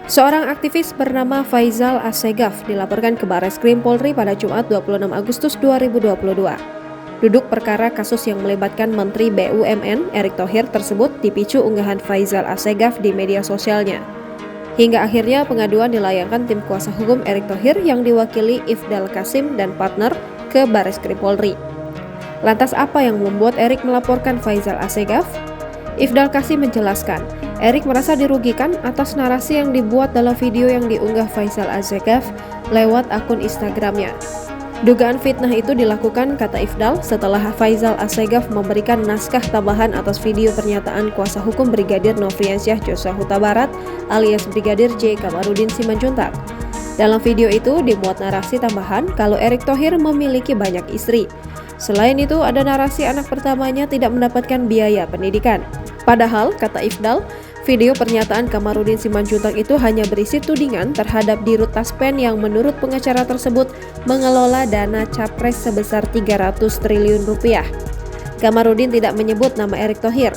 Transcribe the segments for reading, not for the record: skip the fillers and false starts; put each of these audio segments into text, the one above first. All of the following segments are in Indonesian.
Seorang aktivis bernama Faizal Assegaf dilaporkan ke Barreskrim Polri pada Jumat 26 Agustus 2022. Duduk perkara kasus yang melibatkan Menteri BUMN Erick Thohir tersebut dipicu unggahan Faizal Assegaf di media sosialnya. Hingga akhirnya pengaduan dilayangkan tim kuasa hukum Erick Thohir yang diwakili Ifdal Kasim dan partner ke Barreskrim Polri. Lantas apa yang membuat Erick melaporkan Faizal Assegaf? Ifdal Kasim menjelaskan, Erick merasa dirugikan atas narasi yang dibuat dalam video yang diunggah Faizal Assegaf lewat akun Instagramnya. Dugaan fitnah itu dilakukan, kata Ifdal, setelah Faizal Assegaf memberikan naskah tambahan atas video pernyataan kuasa hukum Brigadir Nofriansyah Joshua Huta Barat alias Brigadir J. Kamarudin Simanjuntak. Dalam video itu dimuat narasi tambahan kalau Erick Thohir memiliki banyak istri. Selain itu, ada narasi anak pertamanya tidak mendapatkan biaya pendidikan. Padahal, kata Ifdal, video pernyataan Kamarudin Simanjuntak itu hanya berisi tudingan terhadap Dirut Taspen yang menurut pengacara tersebut mengelola dana capres sebesar 300 triliun rupiah. Kamarudin tidak menyebut nama Erick Thohir.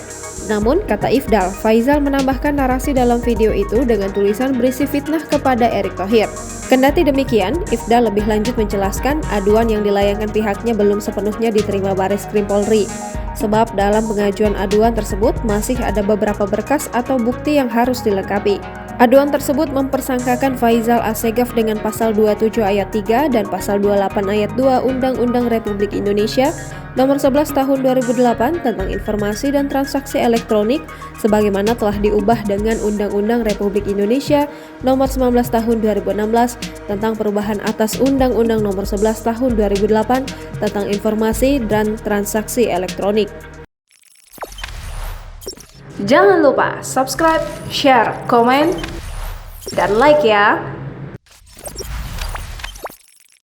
Namun, kata Ifdal, Faizal menambahkan narasi dalam video itu dengan tulisan berisi fitnah kepada Erick Thohir. Kendati demikian, Ifdal lebih lanjut menjelaskan aduan yang dilayangkan pihaknya belum sepenuhnya diterima Barreskrim Polri. Sebab dalam pengajuan aduan tersebut masih ada beberapa berkas atau bukti yang harus dilengkapi. Aduan tersebut mempersangkakan Faizal Assegaf dengan pasal 27 ayat 3 dan pasal 28 ayat 2 Undang-Undang Republik Indonesia Nomor 11 Tahun 2008 tentang Informasi dan Transaksi Elektronik sebagaimana telah diubah dengan Undang-Undang Republik Indonesia Nomor 19 Tahun 2016 tentang perubahan atas Undang-Undang Nomor 11 Tahun 2008 tentang Informasi dan Transaksi Elektronik. Jangan lupa subscribe, share, komen, dan like ya!